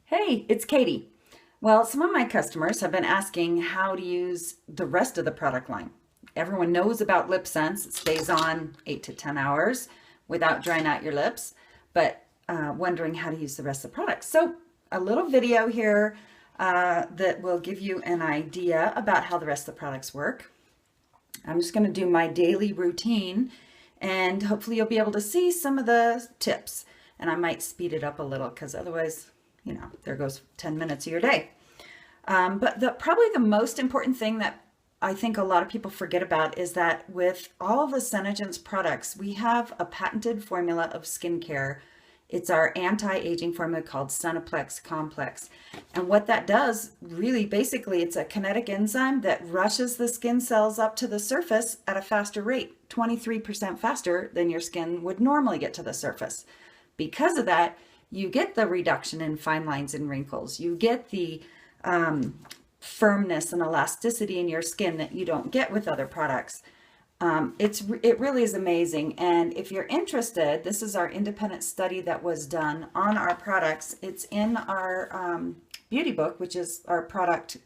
Hey, it's Katie. Well, some of my customers have been asking how to use the rest of the product line. Everyone knows about Lip Sense. It stays on 8 to 10 hours without drying out your lips, but wondering how to use the rest of the products. So a little video here that will give you an idea about how the rest of the products work. I'm just going to do my daily routine and hopefully you'll be able to see some of the tips. And I might speed it up a little because otherwise, there goes 10 minutes of your day. But probably the most important thing that I think a lot of people forget about is that with all of the SeneGence products, we have a patented formula of skincare. It's our anti-aging formula called Seneplex Complex. And what that does, really, basically, it's a kinetic enzyme that rushes the skin cells up to the surface at a faster rate, 23% faster than your skin would normally get to the surface. Because of that, you get the reduction in fine lines and wrinkles. You get the firmness and elasticity in your skin that you don't get with other products. It really is amazing. And if you're interested, this is our independent study that was done on our products. It's in our beauty book, which is our product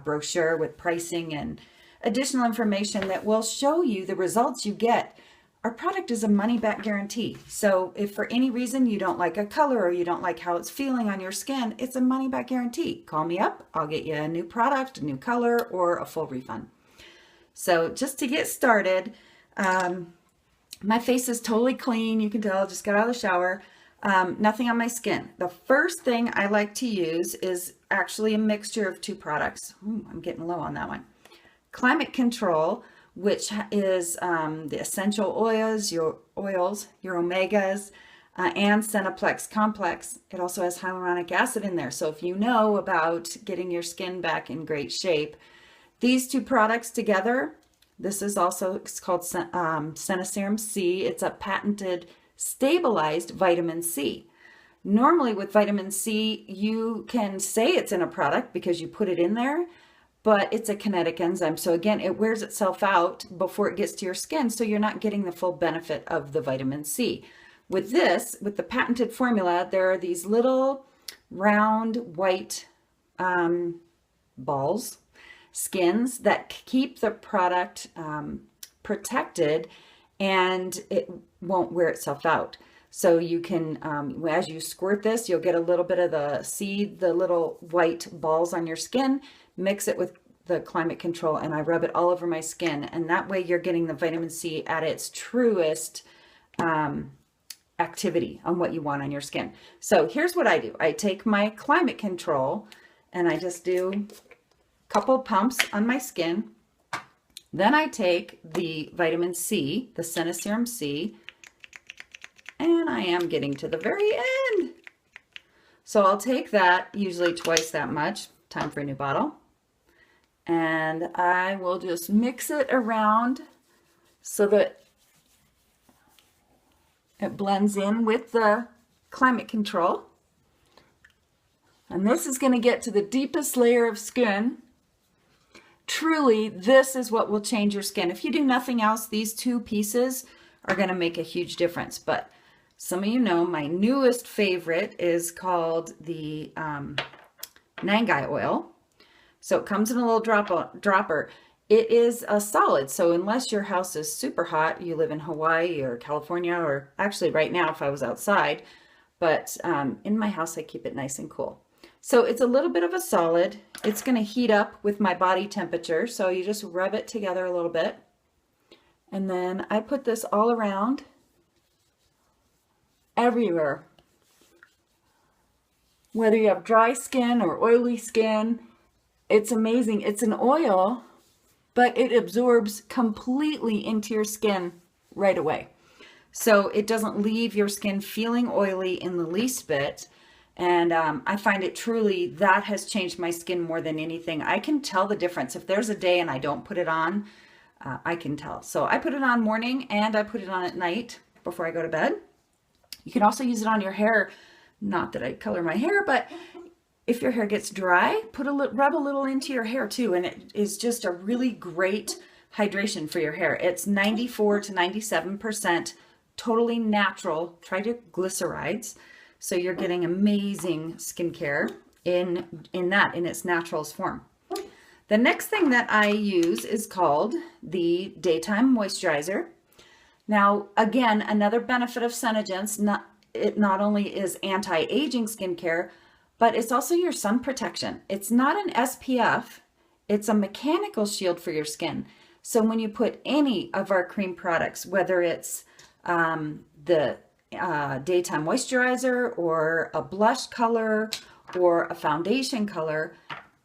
brochure with pricing and additional information that will show you the results you get. Our product is a money-back guarantee. So if for any reason you don't like a color or you don't like how it's feeling on your skin, it's a money-back guarantee. Call me up. I'll get you a new product, a new color, or a full refund. So just to get started, my face is totally clean. You can tell I just got out of the shower. Nothing on my skin. The first thing I like to use is actually a mixture of two products. I'm getting low on that one. Climate Control, which is the essential oils, your omegas, and Seneplex Complex. It also has hyaluronic acid in there. So if you know about getting your skin back in great shape, these two products together, it's called SeneSerum C. It's a patented stabilized vitamin C. Normally with vitamin C, you can say it's in a product because you put it in there, but it's a kinetic enzyme. So again, it wears itself out before it gets to your skin, so you're not getting the full benefit of the vitamin C. With the patented formula, there are these little round white balls, skins that keep the product protected and it won't wear itself out. So you can, as you squirt this, you'll get a little bit of the little white balls on your skin, mix it with the Climate Control, and I rub it all over my skin. And that way you're getting the vitamin C at its truest activity on what you want on your skin. So here's what I do. I take my Climate Control and I just do a couple pumps on my skin. Then I take the vitamin C, the SeneSerum C, and I am getting to the very end. So I'll take that, usually twice that much. Time for a new bottle. And I will just mix it around so that it blends in with the Climate Control. And this is going to get to the deepest layer of skin. Truly, this is what will change your skin. If you do nothing else, these two pieces are going to make a huge difference. But some of you know my newest favorite is called the Nangai oil. So it comes in a little dropper. It is a solid. So unless your house is super hot, you live in Hawaii or California, or actually right now if I was outside, but in my house I keep it nice and cool. So it's a little bit of a solid. It's going to heat up with my body temperature. So you just rub it together a little bit. And then I put this all around everywhere. Whether you have dry skin or oily skin, it's amazing. It's an oil, but it absorbs completely into your skin right away. So it doesn't leave your skin feeling oily in the least bit. And I find it truly, that has changed my skin more than anything. I can tell the difference. If there's a day and I don't put it on, I can tell. So I put it on morning and I put it on at night before I go to bed. You can also use it on your hair. Not that I color my hair, but if your hair gets dry, rub a little into your hair too. And it is just a really great hydration for your hair. It's 94 to 97% totally natural triglycerides. So you're getting amazing skincare in its naturals form. The next thing that I use is called the Daytime Moisturizer. Now, again, another benefit of SeneGence, it not only is anti-aging skincare, but it's also your sun protection. It's not an SPF, it's a mechanical shield for your skin. So when you put any of our cream products, whether it's the daytime moisturizer or a blush color or a foundation color,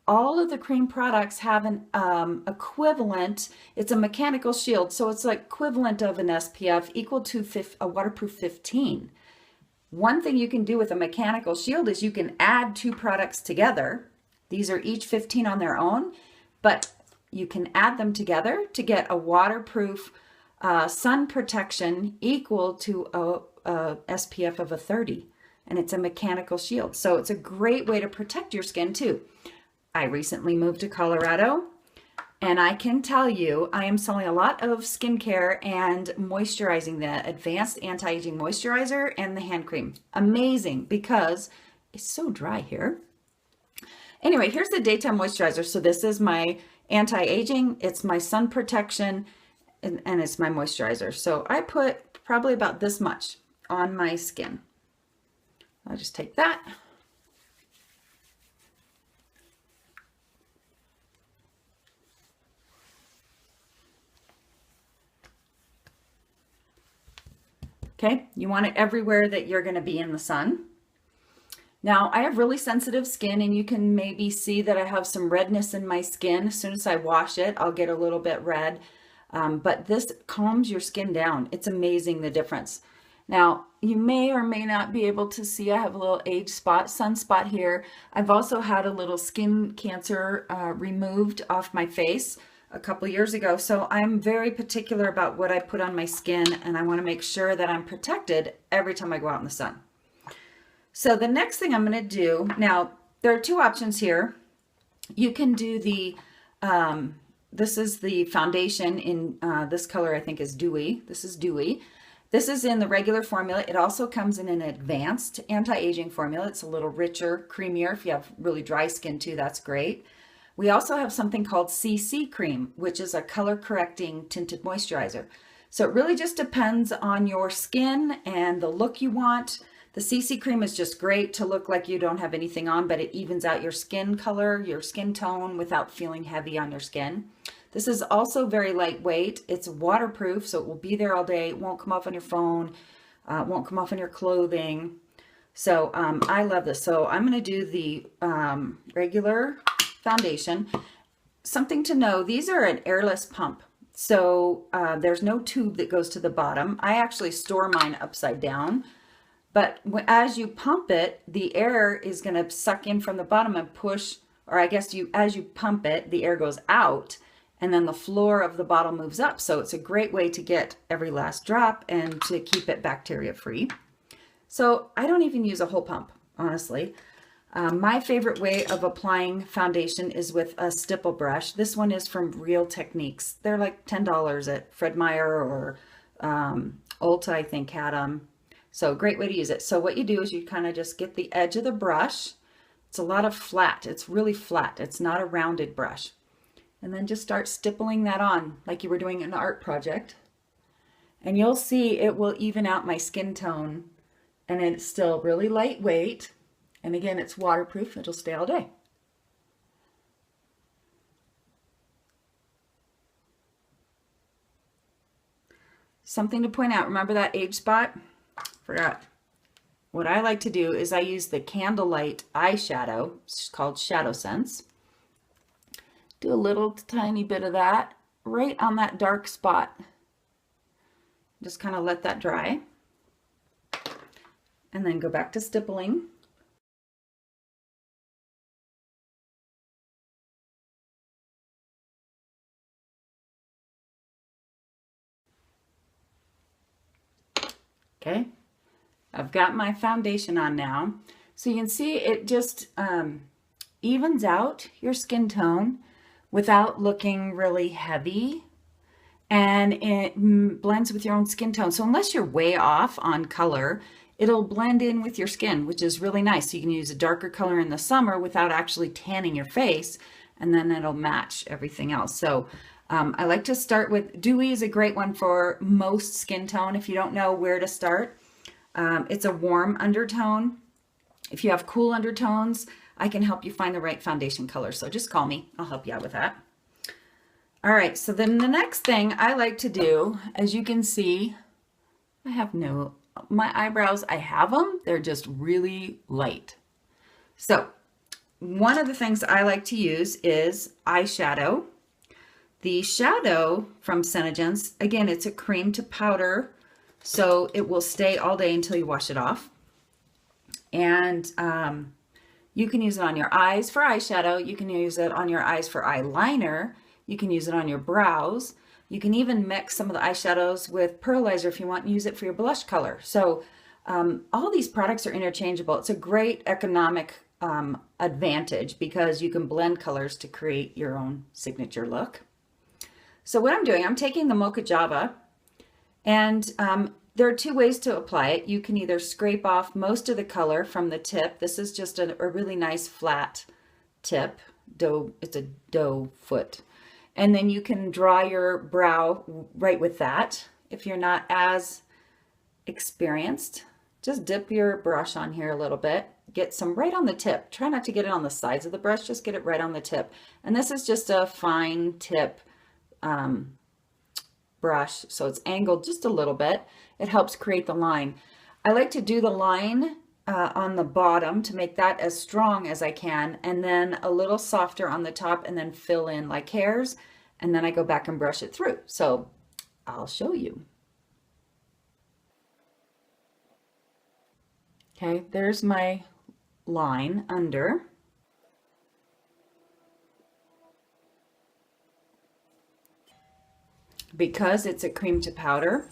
all of the cream products have an equivalent. It's a mechanical shield, so it's like equivalent of an SPF, equal to a waterproof 15. One thing you can do with a mechanical shield is you can add two products together. These are each 15 on their own, but you can add them together to get a waterproof sun protection equal to a SPF of a 30, and it's a mechanical shield. So it's a great way to protect your skin too. I recently moved to Colorado, and I can tell you I am selling a lot of skincare and moisturizing, the advanced anti-aging moisturizer and the hand cream. Amazing, because it's so dry here. Anyway, here's the daytime moisturizer. So this is my anti-aging, it's my sun protection, and it's my moisturizer. So I put probably about this much on my skin. I'll just take that. Okay, you want it everywhere that you're going to be in the sun. Now, I have really sensitive skin, and you can maybe see that I have some redness in my skin. As soon as I wash it, I'll get a little bit red. But this calms your skin down. It's amazing the difference. Now, you may or may not be able to see, I have a little age spot, sunspot here. I've also had a little skin cancer removed off my face a couple years ago. So I'm very particular about what I put on my skin, and I want to make sure that I'm protected every time I go out in the sun. So the next thing I'm going to do, now there are two options here. You can do the, this is the foundation in this color, I think is Dewy. This is Dewy. This is in the regular formula. It also comes in an advanced anti-aging formula. It's a little richer, creamier. If you have really dry skin too, that's great. We also have something called CC cream, which is a color correcting tinted moisturizer. So it really just depends on your skin and the look you want. The CC cream is just great to look like you don't have anything on, but it evens out your skin color, your skin tone without feeling heavy on your skin. This is also very lightweight. It's waterproof, so it will be there all day. It won't come off on your phone, won't come off on your clothing. So I love this. So I'm going to do the regular foundation. Something to know, these are an airless pump. So there's no tube that goes to the bottom. I actually store mine upside down. But as you pump it, the air is going to suck in from the bottom and push, or I guess as you pump it, the air goes out, and then the floor of the bottle moves up. So it's a great way to get every last drop and to keep it bacteria free. So I don't even use a whole pump, honestly. My favorite way of applying foundation is with a stipple brush. This one is from Real Techniques. They're like $10 at Fred Meyer or Ulta, I think, had them. So great way to use it. So what you do is you kind of just get the edge of the brush. It's a lot of flat. It's really flat. It's not a rounded brush. And then just start stippling that on like you were doing an art project. And you'll see it will even out my skin tone. And it's still really lightweight. And again, it's waterproof. It'll stay all day. Something to point out. Remember that age spot? Forgot. What I like to do is I use the Candlelight eyeshadow. It's called Shadow Sense. Do a little tiny bit of that right on that dark spot. Just kind of let that dry. And then go back to stippling. Okay. I've got my foundation on now. So you can see it just evens out your skin tone without looking really heavy. And it blends with your own skin tone. So unless you're way off on color, it'll blend in with your skin, which is really nice. You can use a darker color in the summer without actually tanning your face, and then it'll match everything else. So I like to start with Dewy is a great one for most skin tone. If you don't know where to start, it's a warm undertone. If you have cool undertones, I can help you find the right foundation color. So just call me. I'll help you out with that. All right, so then the next thing I like to do, as you can see, my eyebrows, I have them. They're just really light. So one of the things I like to use is eyeshadow. The shadow from SeneGence, again, it's a cream to powder, so it will stay all day until you wash it off. And you can use it on your eyes for eyeshadow. You can use it on your eyes for eyeliner. You can use it on your brows. You can even mix some of the eyeshadows with pearlizer if you want and use it for your blush color. So all these products are interchangeable. It's a great economic advantage because you can blend colors to create your own signature look. So what I'm doing, I'm taking the Mocha Java, and there are two ways to apply it. You can either scrape off most of the color from the tip. This is just a really nice flat tip. It's a doe foot. And then you can draw your brow right with that. If you're not as experienced, just dip your brush on here a little bit. Get some right on the tip. Try not to get it on the sides of the brush, just get it right on the tip. And this is just a fine tip brush, so it's angled just a little bit. It helps create the line. I like to do the line on the bottom to make that as strong as I can, and then a little softer on the top, and then fill in like hairs, and then I go back and brush it through. So I'll show you. Okay, there's my line under. Because it's a cream to powder,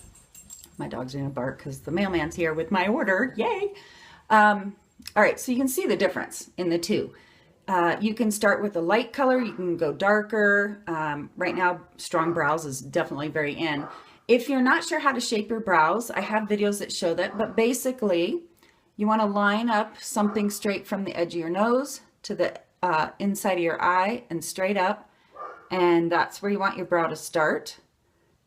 my dog's gonna bark because the mailman's here with my order, yay! All right, so you can see the difference in the two. You can start with a light color, you can go darker. Right now, strong brows is definitely very in. If you're not sure how to shape your brows, I have videos that show that, but basically, you wanna line up something straight from the edge of your nose to the inside of your eye and straight up, and that's where you want your brow to start.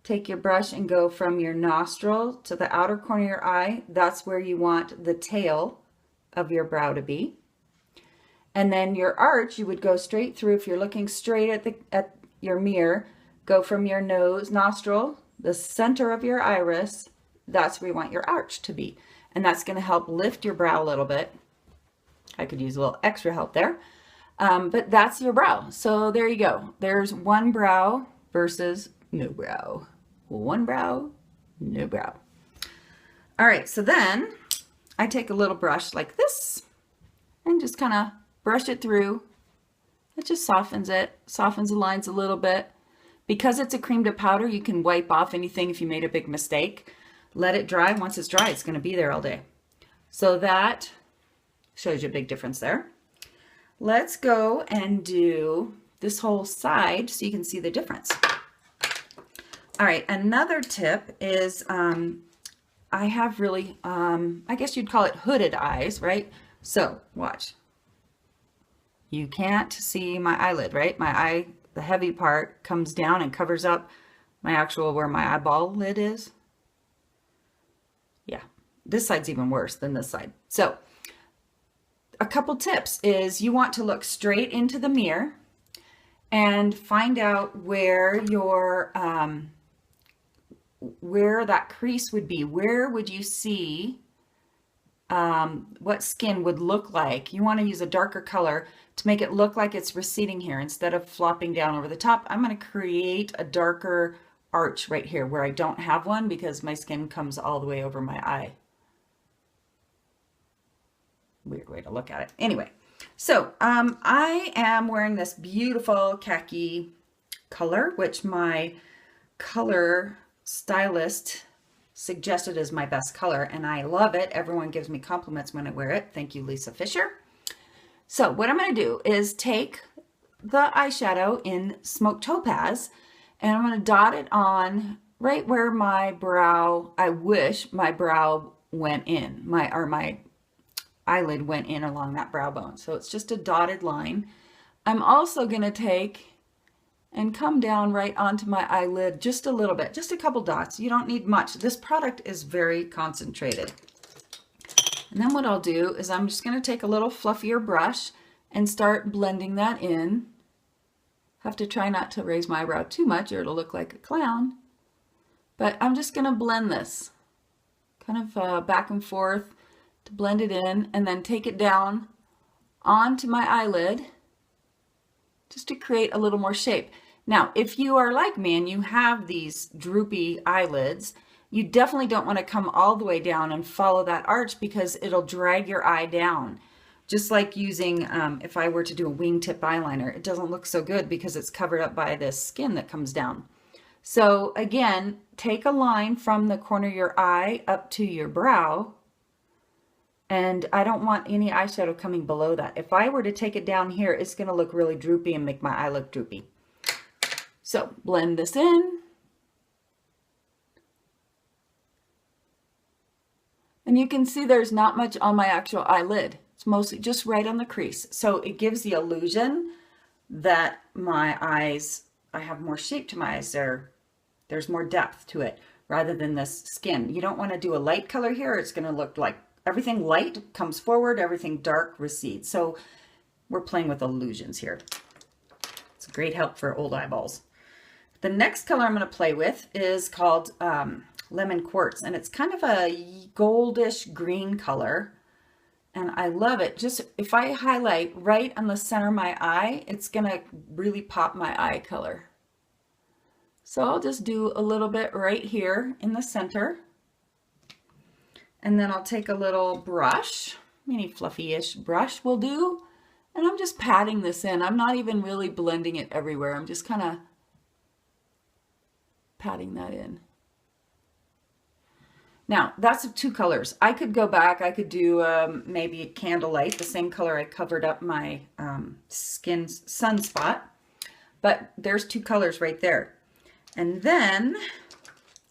Take your brush and go from your nostril to the outer corner of your eye. That's where you want the tail of your brow to be. And then your arch, you would go straight through. If you're looking straight at your mirror, go from your nostril, the center of your iris, that's where you want your arch to be. And that's going to help lift your brow a little bit. I could use a little extra help there. But that's your brow. So there you go. There's one brow versus no brow. One brow, no brow. All right, so then I take a little brush like this and just kind of brush it through. It just softens the lines a little bit. Because it's a cream to powder, you can wipe off anything if you made a big mistake. Let it dry. Once it's dry, it's going to be there all day. So that shows you a big difference there. Let's go and do this whole side so you can see the difference. All right, another tip is I have really, I guess you'd call it hooded eyes, right? So watch. You can't see my eyelid, right? My eye, the heavy part comes down and covers up my actual, where my eyeball lid is. Yeah, this side's even worse than this side. So a couple tips is you want to look straight into the mirror and find out where your, where that crease would be. Where would you see what skin would look like? You want to use a darker color to make it look like it's receding here instead of flopping down over the top. I'm going to create a darker arch right here where I don't have one because my skin comes all the way over my eye. Weird way to look at it. Anyway, so I am wearing this beautiful khaki color, which my color stylist suggested as my best color, and I love it. Everyone gives me compliments when I wear it. Thank you, Lisa Fisher. So what I'm going to do is take the eyeshadow in Smoke Topaz, and I'm going to dot it on right where my brow, I wish my brow went in. My eyelid went in along that brow bone. So it's just a dotted line. I'm also going to take and come down right onto my eyelid just a little bit, just a couple dots. You don't need much. This product is very concentrated. And then what I'll do is I'm just going to take a little fluffier brush and start blending that in. Have to try not to raise my eyebrow too much or it'll look like a clown. But I'm just going to blend this kind of back and forth to blend it in, and then take it down onto my eyelid just to create a little more shape. Now, if you are like me and you have these droopy eyelids, you definitely don't want to come all the way down and follow that arch because it'll drag your eye down. Just like using, if I were to do a wingtip eyeliner, it doesn't look so good because it's covered up by this skin that comes down. So again, take a line from the corner of your eye up to your brow. And I don't want any eyeshadow coming below that. If I were to take it down here, it's going to look really droopy and make my eye look droopy. So blend this in. And you can see there's not much on my actual eyelid. It's mostly just right on the crease. So it gives the illusion that my eyes, I have more shape to my eyes. There's more depth to it rather than this skin. You don't want to do a light color here. It's going to look like everything light comes forward, everything dark recedes. So we're playing with illusions here. It's a great help for old eyeballs. The next color I'm going to play with is called Lemon Quartz, and it's kind of a goldish green color, and I love it. Just if I highlight right on the center of my eye, it's going to really pop my eye color. So I'll just do a little bit right here in the center. And then I'll take a little brush, any fluffy-ish brush will do, and I'm just patting this in. I'm not even really blending it everywhere. I'm just kind of patting that in. Now, that's two colors. I could go back. I could do maybe candlelight, the same color I covered up my skin sunspot, but there's two colors right there. And then,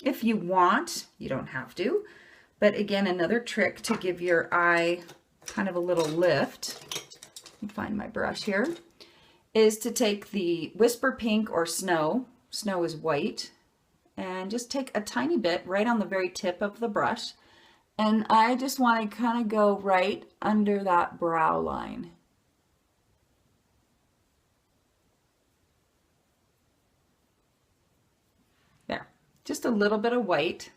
if you want, you don't have to, but again, another trick to give your eye kind of a little lift, let me find my brush here, is to take the Whisper Pink or Snow, Snow is white, and just take a tiny bit right on the very tip of the brush. And I just want to kind of go right under that brow line. There, just a little bit of white.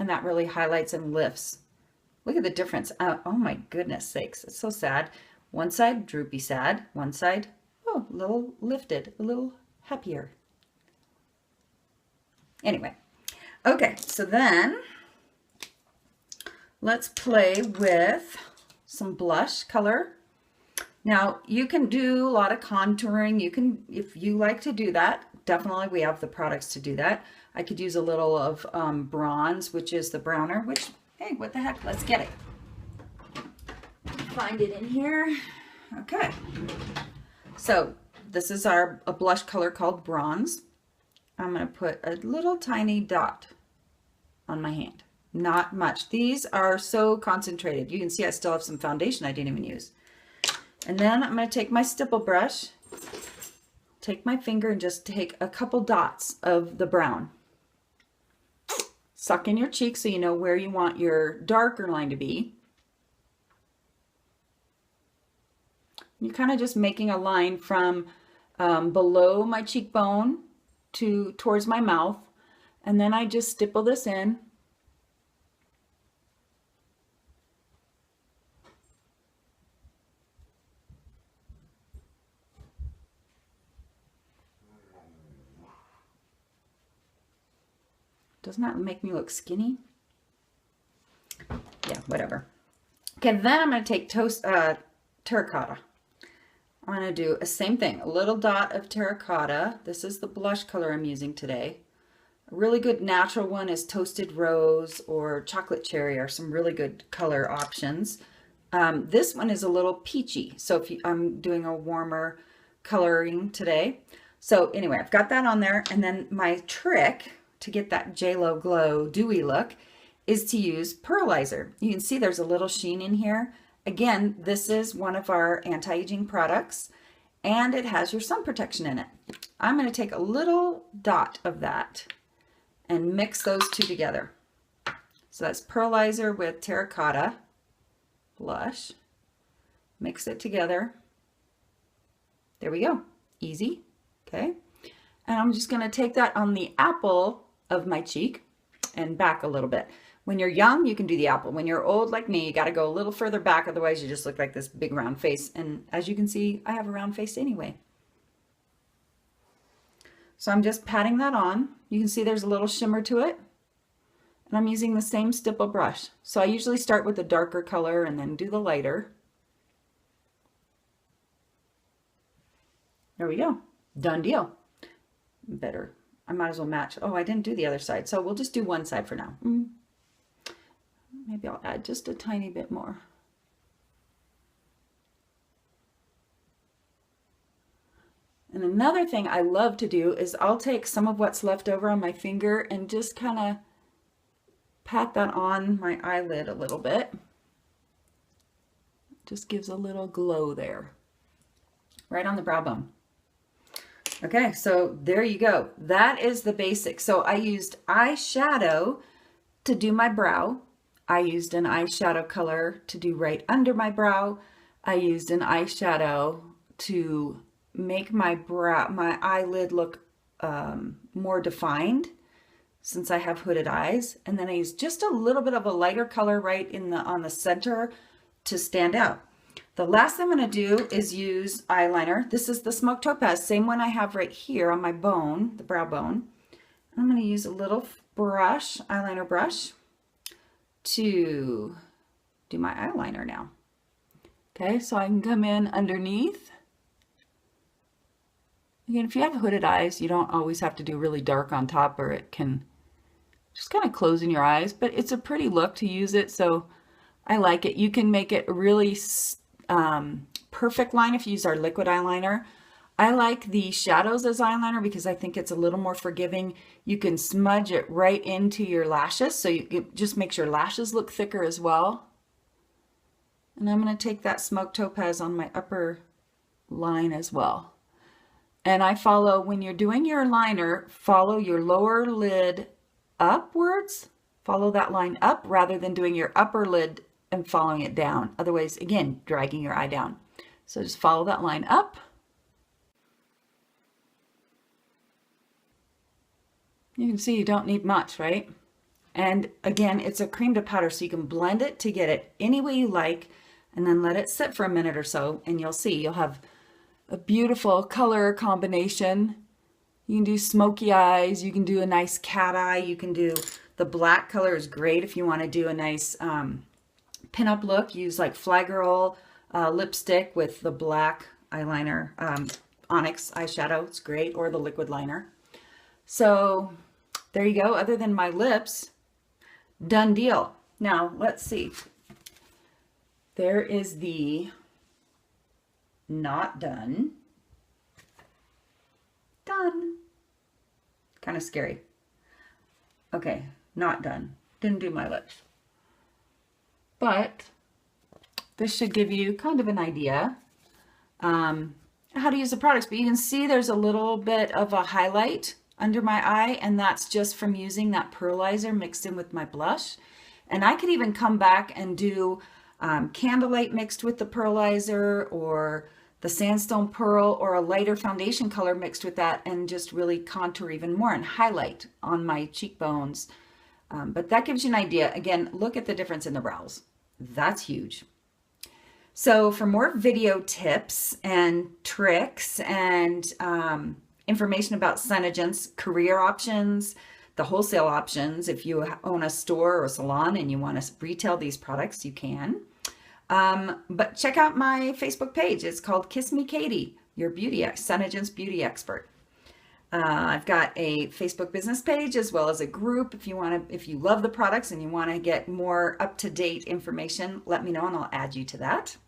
And that really highlights and lifts. Look at the difference. Oh my goodness sakes. It's so sad. One side, droopy sad. One side, oh, a little lifted, a little happier. Anyway. Okay, so then let's play with some blush color. Now, you can do a lot of contouring. You can, if you like to do that, definitely we have the products to do that. I could use a little of bronze, which is the browner, which, hey, what the heck, let's get it. Find it in here. Okay. So this is a blush color called bronze. I'm going to put a little tiny dot on my hand. Not much. These are so concentrated. You can see I still have some foundation I didn't even use. And then I'm going to take my stipple brush, take my finger and just take a couple dots of the brown. Suck in your cheek so you know where you want your darker line to be. You're kind of just making a line from below my cheekbone towards my mouth, and then I just stipple this in. Doesn't that make me look skinny? Yeah, whatever. Okay, then I'm going to take terracotta. I'm going to do the same thing, a little dot of terracotta. This is the blush color I'm using today. A really good natural one is toasted rose or chocolate cherry are some really good color options. This one is a little peachy, so if I'm doing a warmer coloring today. So anyway, I've got that on there, and then my trick to get that J.Lo glow dewy look is to use pearlizer. You can see there's a little sheen in here. Again, this is one of our anti-aging products, and it has your sun protection in it. I'm going to take a little dot of that and mix those two together. So that's pearlizer with terracotta blush. Mix it together. There we go. Easy. Okay. And I'm just going to take that on the apple of my cheek and back a little bit. When you're young, you can do the apple. When you're old like me, you got to go a little further back. Otherwise, you just look like this big round face. And as you can see, I have a round face anyway. So I'm just patting that on. You can see there's a little shimmer to it. And I'm using the same stipple brush. So I usually start with the darker color and then do the lighter. There we go. Done deal. Better. I might as well match. Oh, I didn't do the other side. So we'll just do one side for now. Maybe I'll add just a tiny bit more. And another thing I love to do is I'll take some of what's left over on my finger and just kind of pat that on my eyelid a little bit. Just gives a little glow there. Right on the brow bone. Okay, so there you go. That is the basic. So I used eyeshadow to do my brow. I used an eyeshadow color to do right under my brow. I used an eyeshadow to make my eyelid look more defined since I have hooded eyes. And then I used just a little bit of a lighter color right on the center to stand out. The last thing I'm going to do is use eyeliner. This is the Smoke Topaz, same one I have right here on my bone, the brow bone. I'm going to use a little brush, eyeliner brush, to do my eyeliner now. Okay, so I can come in underneath. Again, if you have hooded eyes, you don't always have to do really dark on top, or it can just kind of close in your eyes, but it's a pretty look to use it, so I like it. You can make it a really perfect line if you use our liquid eyeliner. I like the shadows as eyeliner because I think it's a little more forgiving. You can smudge it right into your lashes, so it just makes your lashes look thicker as well. And I'm going to take that Smoke Topaz on my upper line as well. And I follow, when you're doing your liner, follow your lower lid upwards. Follow that line up rather than doing your upper lid and following it down. Otherwise, again, dragging your eye down. So just follow that line up. You can see you don't need much, right? And again, it's a cream to powder, so you can blend it to get it any way you like, and then let it sit for a minute or so, and you'll see you'll have a beautiful color combination. You can do smoky eyes, you can do a nice cat eye, you can do, the black color is great if you want to do a nice pinup look. Use like Fly Girl lipstick with the black eyeliner, Onyx eyeshadow, it's great, or the liquid liner. So there you go. Other than my lips, done deal. Now let's see. There is the not done. Done. Kind of scary. Okay, not done. Didn't do my lips. But this should give you kind of an idea how to use the products. But you can see there's a little bit of a highlight under my eye, and that's just from using that pearlizer mixed in with my blush. And I could even come back and do candlelight mixed with the pearlizer, or the sandstone pearl, or a lighter foundation color mixed with that, and just really contour even more and highlight on my cheekbones. But that gives you an idea. Again, look at the difference in the brows. That's huge. So for more video tips and tricks and information about SeneGence career options, the wholesale options, if you own a store or a salon and you want to retail these products, you can. But check out my Facebook page. It's called Kiss Me Katie, your SeneGence beauty expert. I've got a Facebook business page as well as a group. If you love the products and you want to get more up-to-date information, let me know and I'll add you to that.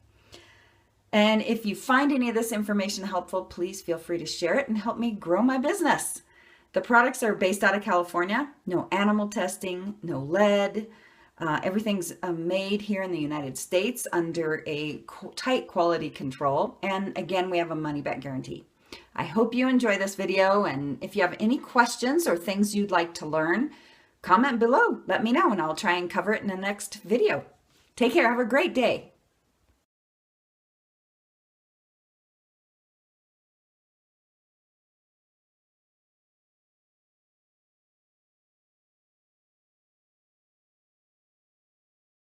And if you find any of this information helpful, please feel free to share it and help me grow my business. The products are based out of California. No animal testing, no lead, Everything's made here in the United States under a tight quality control. And again, we have a money back guarantee. I hope you enjoy this video, and if you have any questions or things you'd like to learn, comment below. Let me know and I'll try and cover it in the next video. Take care. Have a great day.